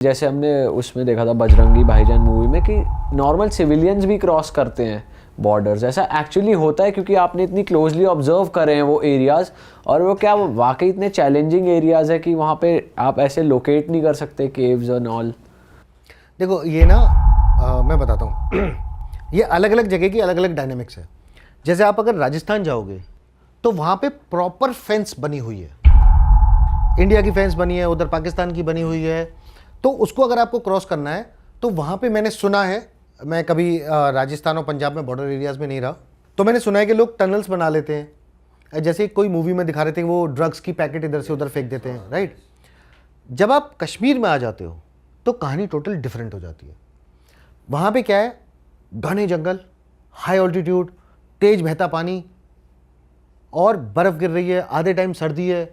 जैसे हमने उसमें देखा था बजरंगी भाईजान मूवी में कि नॉर्मल सिविलियंस भी क्रॉस करते हैं बॉर्डर्स, ऐसा एक्चुअली होता है क्योंकि आपने इतनी क्लोजली ऑब्जर्व करे हैं वो एरियाज, और वो क्या वाकई इतने चैलेंजिंग एरियाज है कि वहाँ पे आप ऐसे लोकेट नहीं कर सकते केव्स एंड ऑल? देखो ये ना मैं बताता हूँ ये अलग अलग जगह की अलग अलग डायनेमिक्स है। जैसे आप अगर राजस्थान जाओगे तो वहाँ पे प्रॉपर फेंस बनी हुई है, इंडिया की फेंस बनी है, उधर पाकिस्तान की बनी हुई है। तो उसको अगर आपको क्रॉस करना है तो वहाँ पे मैंने सुना है, मैं कभी राजस्थान और पंजाब में बॉर्डर एरियाज में नहीं रहा, तो मैंने सुना है कि लोग टनल्स बना लेते हैं। जैसे कोई मूवी में दिखा रहे थे वो ड्रग्स की पैकेट इधर से उधर फेंक देते हैं, राइट। जब आप कश्मीर में आ जाते हो तो कहानी टोटल डिफरेंट हो जाती है। वहाँ पे क्या है, घने जंगल, हाई ऑल्टीट्यूड, तेज बहता पानी और बर्फ़ गिर रही है, आधे टाइम सर्दी है।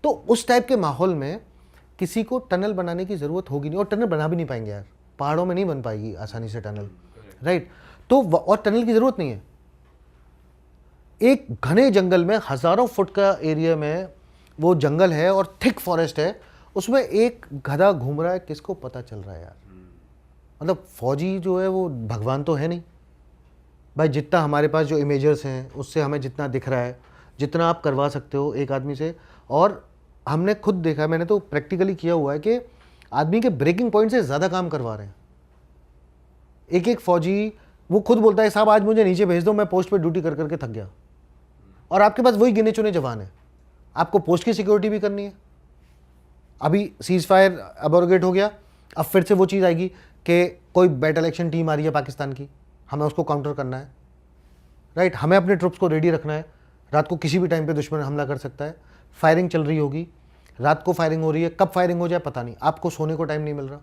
तो उस टाइप के माहौल में किसी को टनल बनाने की ज़रूरत होगी नहीं, और टनल बना भी नहीं पाएंगे यार, पहाड़ों में नहीं बन पाएगी आसानी से टनल, राइट। तो और टनल की ज़रूरत नहीं है। एक घने जंगल में हज़ारों फुट का एरिया में वो जंगल है और थिक फॉरेस्ट है, उसमें एक गधा घूम रहा है, किसको पता चल रहा है यार। मतलब फौजी जो है वो भगवान तो है नहीं भाई, जितना हमारे पास जो इमेजर्स हैं उससे हमें जितना दिख रहा है, जितना आप करवा सकते हो एक आदमी से। और हमने खुद देखा, मैंने तो प्रैक्टिकली किया हुआ है कि आदमी के ब्रेकिंग पॉइंट से ज़्यादा काम करवा रहे हैं। एक एक फौजी वो खुद बोलता है साहब आज मुझे नीचे भेज दो, मैं पोस्ट पे ड्यूटी कर करके थक गया। और आपके पास वही गिने चुने जवान हैं, आपको पोस्ट की सिक्योरिटी भी करनी है। अभी सीज फायर अबोरगेट हो गया, अब फिर से वो चीज़ आएगी कि कोई बैटल एक्शन टीम आ रही है पाकिस्तान की, हमें उसको काउंटर करना है, राइट। हमें अपने ट्रुप्स को रेडी रखना है, रात को किसी भी टाइम पे दुश्मन हमला कर सकता है। फायरिंग चल रही होगी, रात को फायरिंग हो रही है, कब फायरिंग हो जाए पता नहीं, आपको सोने को टाइम नहीं मिल रहा,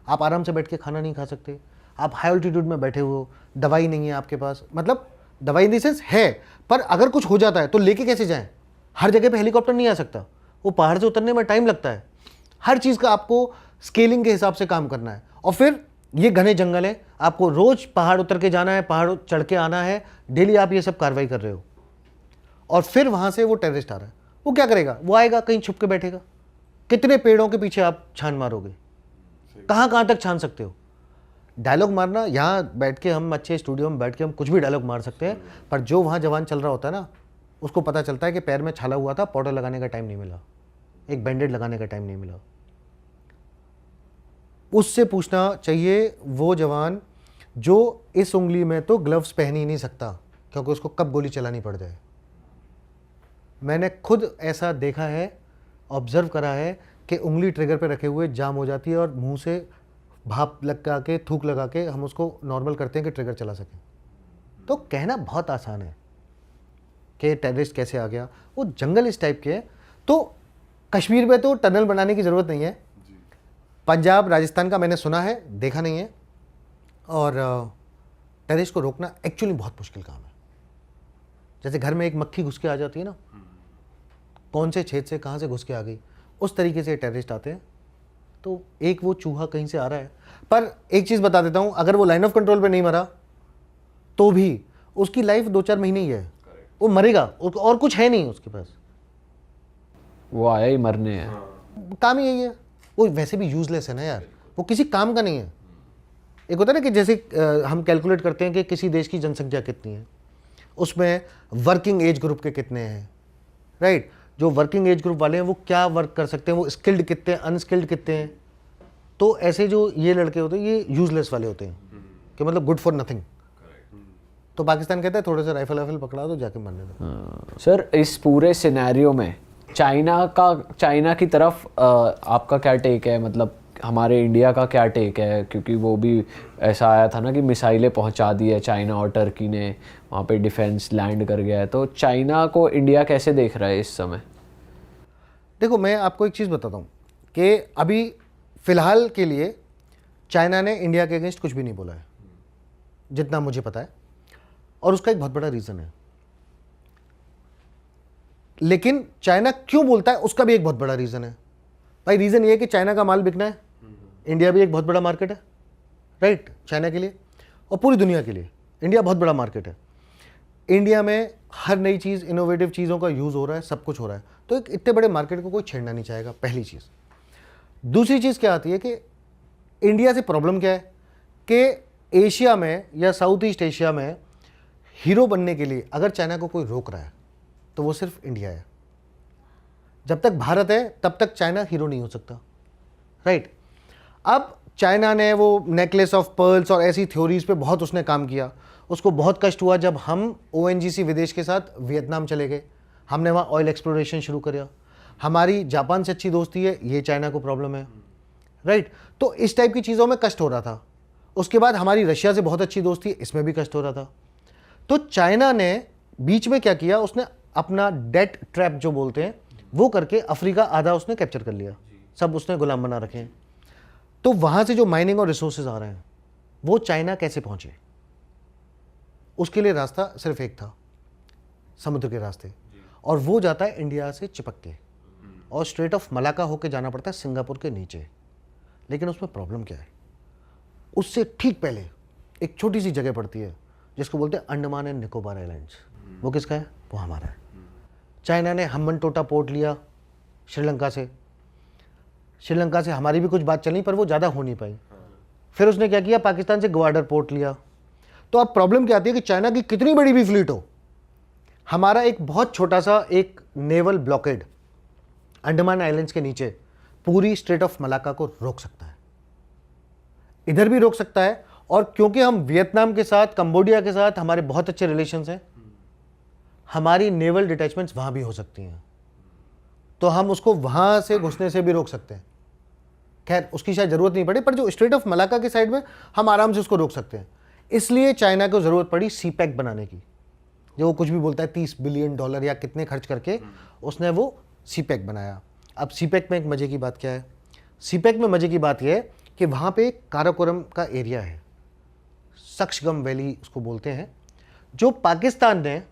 आप आराम से बैठ के खाना नहीं खा सकते, आप हाई ऑल्टीट्यूड में बैठे हुए हो, दवाई नहीं है आपके पास, मतलब दवाई इन द सेंस है, पर अगर कुछ हो जाता है तो लेके कैसे जाएं। हर जगह पे हेलीकॉप्टर नहीं आ सकता, वो पहाड़ से उतरने में टाइम लगता है। हर चीज़ का आपको स्केलिंग के हिसाब से काम करना है। और फिर ये घने जंगल है, आपको रोज पहाड़ उतर के जाना है, पहाड़ चढ़ के आना है, डेली आप ये सब कार्रवाई कर रहे हो। और फिर वहां से वो टेररिस्ट आ रहा है, वो क्या करेगा, वो आएगा कहीं छुप के बैठेगा। कितने पेड़ों के पीछे आप छान मारोगे, कहां कहां तक छान सकते हो। डायलॉग मारना, यहाँ बैठ के हम अच्छे स्टूडियो में बैठ के हम कुछ भी डायलॉग मार सकते हैं, पर जो वहाँ जवान चल रहा होता है ना, उसको पता चलता है कि पैर में छाला हुआ था, पाउडर लगाने का टाइम नहीं मिला, एक बैंडेड लगाने का टाइम नहीं मिला। उससे पूछना चाहिए वो जवान जो इस उंगली में तो ग्लव्स पहन ही नहीं सकता क्योंकि उसको कब गोली चलानी पड़ जाए। मैंने खुद ऐसा देखा है, ऑब्जर्व करा है कि उंगली ट्रिगर पे रखे हुए जाम हो जाती है और मुंह से भाप लगा के, थूक लगा के हम उसको नॉर्मल करते हैं कि ट्रिगर चला सकें। तो कहना बहुत आसान है कि टेररिस्ट कैसे आ गया, वो जंगल इस टाइप के हैं। तो कश्मीर में तो टनल बनाने की ज़रूरत नहीं है, पंजाब राजस्थान का मैंने सुना है, देखा नहीं है। और टेररिस्ट को रोकना एक्चुअली बहुत मुश्किल काम है। जैसे घर में एक मक्खी घुस के आ जाती है ना, कौन से छेद से कहाँ से घुस के आ गई, उस तरीके से टेररिस्ट आते हैं। तो एक वो चूहा कहीं से आ रहा है, पर एक चीज़ बता देता हूँ, अगर वो लाइन ऑफ कंट्रोल पे नहीं मरा तो भी उसकी लाइफ 2-4 महीने ही है, वो मरेगा और कुछ है नहीं उसके पास, वो आया ही मरने है, काम ही यही है। वो वैसे भी यूजलेस है ना यार, वो किसी काम का नहीं है। एक होता है ना कि जैसे हम कैलकुलेट करते हैं कि किसी देश की जनसंख्या कितनी है, उसमें वर्किंग एज ग्रुप के कितने हैं, राइट। जो वर्किंग एज ग्रुप वाले हैं वो क्या वर्क कर सकते हैं, वो स्किल्ड कितने हैं, अनस्किल्ड कितने हैं। तो ऐसे जो ये लड़के होते हैं ये यूजलेस वाले होते हैं कि मतलब गुड फॉर नथिंग। तो पाकिस्तान कहता है थोड़ा सा राइफल पकड़ा दो, जाके मरने दो। सर इस पूरे सिनेरियो में चाइना की तरफ आपका क्या टेक है, मतलब हमारे इंडिया का क्या टेक है, क्योंकि वो भी ऐसा आया था ना कि मिसाइलें पहुंचा दी है चाइना और टर्की ने, वहाँ पे डिफेंस लैंड कर गया है। तो चाइना को इंडिया कैसे देख रहा है इस समय? देखो मैं आपको एक चीज़ बताता हूँ कि अभी फ़िलहाल के लिए चाइना ने इंडिया के अगेंस्ट कुछ भी नहीं बोला है जितना मुझे पता है, और उसका एक बहुत बड़ा रीज़न है। लेकिन चाइना क्यों बोलता है उसका भी एक बहुत बड़ा रीज़न है भाई। रीज़न ये है कि चाइना का माल बिकना है, इंडिया भी एक बहुत बड़ा मार्केट है, राइट, चाइना के लिए और पूरी दुनिया के लिए इंडिया बहुत बड़ा मार्केट है। इंडिया में हर नई चीज़, इनोवेटिव चीज़ों का यूज़ हो रहा है, सब कुछ हो रहा है, तो एक इतने बड़े मार्केट को कोई छेड़ना नहीं चाहेगा, पहली चीज़। दूसरी चीज़ क्या आती है कि इंडिया से प्रॉब्लम क्या है कि एशिया में या साउथ ईस्ट एशिया में हीरो बनने के लिए अगर चाइना को कोई रोक रहा है तो वो सिर्फ इंडिया है। जब तक भारत है तब तक चाइना हीरो नहीं हो सकता, राइट। अब चाइना ने वो नेकलेस ऑफ पर्ल्स और ऐसी थ्योरीज पे बहुत उसने काम किया। उसको बहुत कष्ट हुआ जब हम ONGC विदेश के साथ वियतनाम चले गए, हमने वहाँ ऑयल एक्सप्लोरेशन शुरू किया। हमारी जापान से अच्छी दोस्ती है, ये चाइना को प्रॉब्लम है, राइट। तो इस टाइप की चीज़ों में कष्ट हो रहा था। उसके बाद हमारी रशिया से बहुत अच्छी दोस्ती है, इसमें भी कष्ट हो रहा था। तो चाइना ने बीच में क्या किया, उसने अपना डेट ट्रैप जो बोलते हैं वो करके अफ्रीका आधा उसने कैप्चर कर लिया, सब उसने गुलाम बना रखे हैं। तो वहाँ से जो माइनिंग और रिसोर्सेज आ रहे हैं वो चाइना कैसे पहुँचे, उसके लिए रास्ता सिर्फ एक था, समुद्र के रास्ते, और वो जाता है इंडिया से चिपक के और स्ट्रेट ऑफ मलाका होके जाना पड़ता है सिंगापुर के नीचे। लेकिन उसमें प्रॉब्लम क्या है, उससे ठीक पहले एक छोटी सी जगह पड़ती है जिसको बोलते हैं अंडमान एंड निकोबार आइलैंड्स। वो किसका है? वो हमारा है। चाइना ने हम्बनटोटा पोर्ट लिया श्रीलंका से। श्रीलंका से हमारी भी कुछ बात चली पर वो ज़्यादा हो नहीं पाई। फिर उसने क्या किया, पाकिस्तान से ग्वाडर पोर्ट लिया। तो अब प्रॉब्लम क्या आती है कि चाइना की कितनी बड़ी भी फ्लीट हो, हमारा एक बहुत छोटा सा एक नेवल ब्लॉकेड अंडमान आइलैंड्स के नीचे पूरी स्ट्रेट ऑफ मलाका को रोक सकता है, इधर भी रोक सकता है। और क्योंकि हम वियतनाम के साथ, कंबोडिया के साथ हमारे बहुत अच्छे रिलेशंस हैं, हमारी नेवल डिटैचमेंट्स वहां भी हो सकती हैं, तो हम उसको वहां से घुसने से भी रोक सकते हैं। खैर उसकी शायद जरूरत नहीं पड़े, पर जो स्ट्रेट ऑफ मलाका के साइड में हम आराम से उसको रोक सकते हैं। इसलिए चाइना को जरूरत पड़ी सीपैक बनाने की, जो वो कुछ भी बोलता है $30 बिलियन या कितने खर्च करके उसने वो सीपैक बनाया। अब सीपैक में एक मजे की बात क्या है, सीपैक में मजे की बात यह है कि वहां पे काराकोरम का एरिया है, सक्सगम वैली उसको बोलते हैं, जो पाकिस्तान ने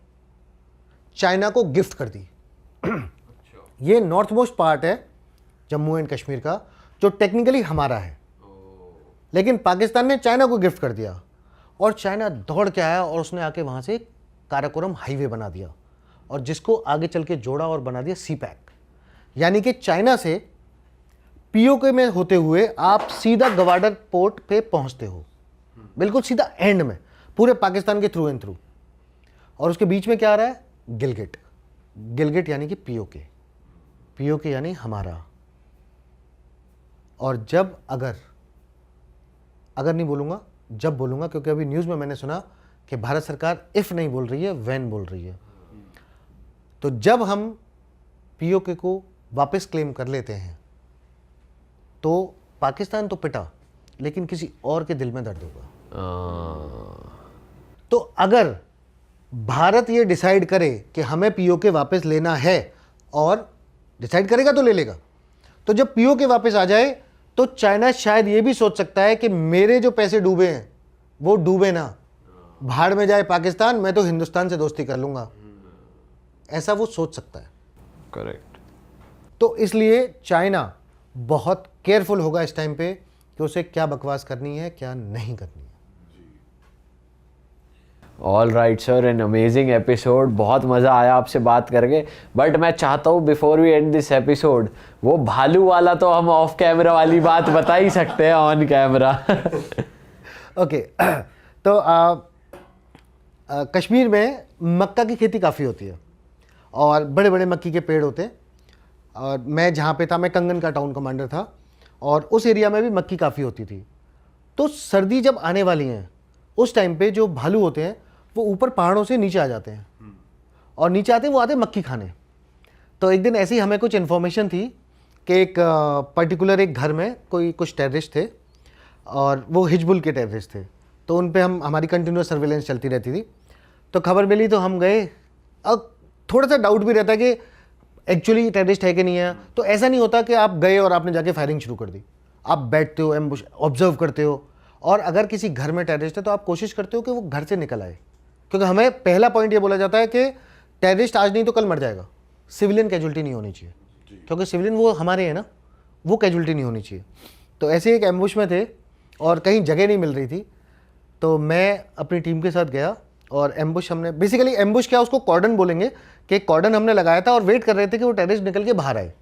चाइना को गिफ्ट कर दी। ये नॉर्थ मोस्ट पार्ट है जम्मू एंड कश्मीर का, जो टेक्निकली हमारा है, लेकिन पाकिस्तान ने चाइना को गिफ्ट कर दिया। और चाइना दौड़ के आया और उसने आके वहां से काराकोरम हाईवे बना दिया और जिसको आगे चल के जोड़ा और बना दिया सीपैक। यानी कि चाइना से POK में होते हुए आप सीधा ग्वाडर पोर्ट पे पहुंचते हो, बिल्कुल सीधा एंड में, पूरे पाकिस्तान के थ्रू एंड थ्रू। और उसके बीच में क्या आ रहा है? गिलगिट। गिलगिट यानी कि POK यानी हमारा। और जब अगर नहीं बोलूंगा, जब बोलूंगा, क्योंकि अभी न्यूज़ में मैंने सुना कि भारत सरकार इफ नहीं बोल रही है, वैन बोल रही है। तो जब हम POK को वापस क्लेम कर लेते हैं तो पाकिस्तान तो पिटा, लेकिन किसी और के दिल में दर्द होगा। तो अगर भारत ये डिसाइड करे कि हमें POK वापस लेना है, और डिसाइड करेगा तो ले लेगा, तो जब POK वापस आ जाए तो चाइना शायद ये भी सोच सकता है कि मेरे जो पैसे डूबे हैं वो डूबे ना, भाड़ में जाए पाकिस्तान, मैं तो हिंदुस्तान से दोस्ती कर लूंगा, ऐसा वो सोच सकता है। करेक्ट। तो इसलिए चाइना बहुत केयरफुल होगा इस टाइम पे कि उसे क्या बकवास करनी है, क्या नहीं करनी है। All right sir, an amazing episode, बहुत मज़ा आया आपसे बात करके। बट मैं चाहता हूँ before we end this episode, वो भालू वाला तो हम ऑफ कैमरा वाली बात बता ही सकते हैं ऑन कैमरा। ओके। तो कश्मीर में मक्का की खेती काफ़ी होती है और बड़े बड़े मक्की के पेड़ होते हैं। और मैं जहाँ पे था, मैं कंगन का टाउन कमांडर था, और उस एरिया में भी मक्की काफ़ी होती थी। तो सर्दी जब आने वाली हैं उस टाइम पे जो भालू होते हैं वो ऊपर पहाड़ों से नीचे आ जाते हैं, और नीचे आते हैं वो आते हैं मक्की खाने। तो एक दिन ऐसे ही हमें कुछ इन्फॉर्मेशन थी कि एक पर्टिकुलर एक घर में कुछ टेररिस्ट थे, और वो हिजबुल के टेररिस्ट थे। तो उन पे हमारी कंटिन्यूस सर्विलेंस चलती रहती थी। तो खबर मिली तो हम गए। अब थोड़ा सा डाउट भी रहता है कि एक्चुअली टेररिस्ट है कि नहीं है। तो ऐसा नहीं होता कि आप गए और आपने जाके फायरिंग शुरू कर दी। आप बैठते हो, एम्बुश ऑब्जर्व करते हो, और अगर किसी घर में टेररिस्ट है तो आप कोशिश करते हो कि वो घर से निकल आए, क्योंकि हमें पहला पॉइंट ये बोला जाता है कि टेररिस्ट आज नहीं तो कल मर जाएगा, सिविलियन कैजुअलिटी नहीं होनी चाहिए, क्योंकि सिविलियन वो हमारे हैं ना, वो कैजुअलिटी नहीं होनी चाहिए। तो ऐसे एक एम्बुश में थे और कहीं जगह नहीं मिल रही थी, तो मैं अपनी टीम के साथ गया और एम्बुश हमने, बेसिकली एम्बुश क्या उसको कॉर्डन बोलेंगे, कि कॉर्डन हमने लगाया था और वेट कर रहे थे कि वो टेररिस्ट निकल के बाहर आए।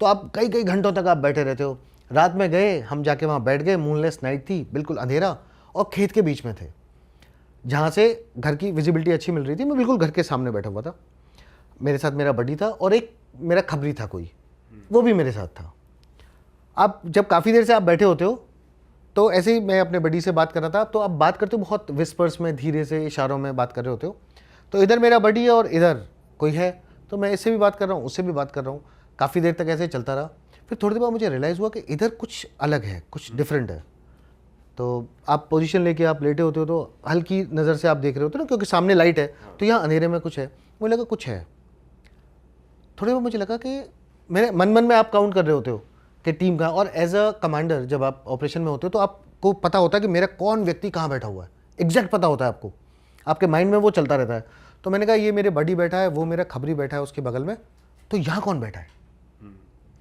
तो आप कई कई घंटों तक आप बैठे रहते हो। रात में गए, हम जाके वहाँ बैठ गए, मूनलेस नाइट थी, बिल्कुल अंधेरा, और खेत के बीच में थे जहाँ से घर की विजिबिलिटी अच्छी मिल रही थी। मैं बिल्कुल घर के सामने बैठा हुआ था, मेरे साथ मेरा बडी था और एक मेरा खबरी था कोई, वो भी मेरे साथ था। आप जब काफ़ी देर से आप बैठे होते हो तो ऐसे ही मैं अपने बडी से बात कर रहा था, तो आप बात करते हो बहुत विस्पर्स में, धीरे से इशारों में बात कर रहे होते हो। तो इधर मेरा बडी है और इधर कोई है, तो मैं इससे भी बात कर रहा हूँ, उससे भी बात कर रहा हूँ। काफ़ी देर तक ऐसे चलता रहा। फिर थोड़ी देर बाद मुझे रियलाइज़ हुआ कि इधर कुछ अलग है, कुछ डिफरेंट है। तो आप पोजीशन लेके आप लेटे होते हो तो हल्की नज़र से आप देख रहे होते हो ना, क्योंकि सामने लाइट है, तो यहाँ अंधेरे में कुछ है। मुझे लगा कुछ है। थोड़ी देर मुझे लगा कि मेरे मन मन में आप काउंट कर रहे होते हो कि टीम कहाँ, और एज अ कमांडर जब आप ऑपरेशन में होते हो तो आपको पता होता है कि मेरा कौन व्यक्ति कहाँ बैठा हुआ है, एग्जैक्ट पता होता है आपको, आपके माइंड में वो चलता रहता है। तो मैंने कहा ये मेरे बडी बैठा है, वो मेरा खबरी बैठा है उसके बगल में, तो यहाँ कौन बैठा है।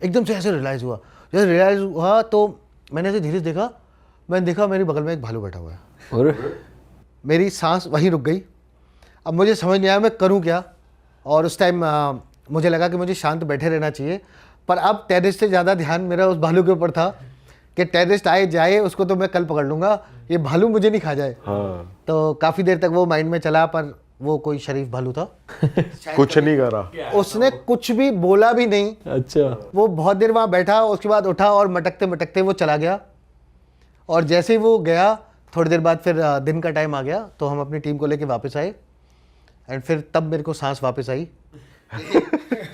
एकदम से ऐसे रियलाइज़ हुआ। जैसे रियलाइज़ हुआ तो मैंने ऐसे धीरे से देखा, मैंने देखा मेरे बगल में एक भालू बैठा हुआ है। और मेरी सांस वहीं रुक गई। अब मुझे समझ नहीं आया मैं करूं क्या, और उस टाइम मुझे लगा कि मुझे शांत बैठे रहना चाहिए, पर अब टेररिस्ट से ज़्यादा ध्यान मेरा उस भालू के ऊपर था कि टेररिस्ट आए जाए उसको तो मैं कल पकड़ लूँगा, ये भालू मुझे नहीं खा जाए। हाँ। तो काफ़ी देर तक वो माइंड में चला, पर वो कोई शरीफ भालू था। कुछ नहीं करा, उसने कुछ भी बोला भी नहीं। अच्छा, वो बहुत देर वहाँ बैठा, उसके बाद उठा और मटकते मटकते वो चला गया। और जैसे ही वो गया, थोड़ी देर बाद फिर दिन का टाइम आ गया, तो हम अपनी टीम को लेके वापस आए, एंड फिर तब मेरे को सांस वापस आई।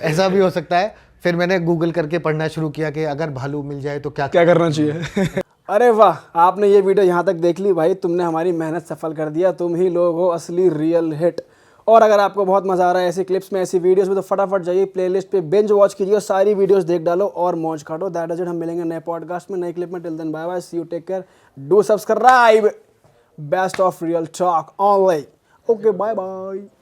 ऐसा भी हो सकता है। फिर मैंने गूगल करके पढ़ना शुरू किया कि अगर भालू मिल जाए तो क्या क्या करना चाहिए। अरे वाह, आपने ये वीडियो यहाँ तक देख ली भाई, तुमने हमारी मेहनत सफल कर दिया। तुम ही लोग हो असली रियल हिट। और अगर आपको बहुत मजा आ रहा है ऐसी क्लिप्स में, ऐसी वीडियोस में, तो फटाफट जाइए प्लेलिस्ट पे बिंज वॉच कीजिए, सारी वीडियोस देख डालो और मौज काटो। That is it. हम मिलेंगे नए पॉडकास्ट में, नई क्लिप में। Till then bye bye, see you, take care, do subscribe. Best of real talk online. Okay, bye bye.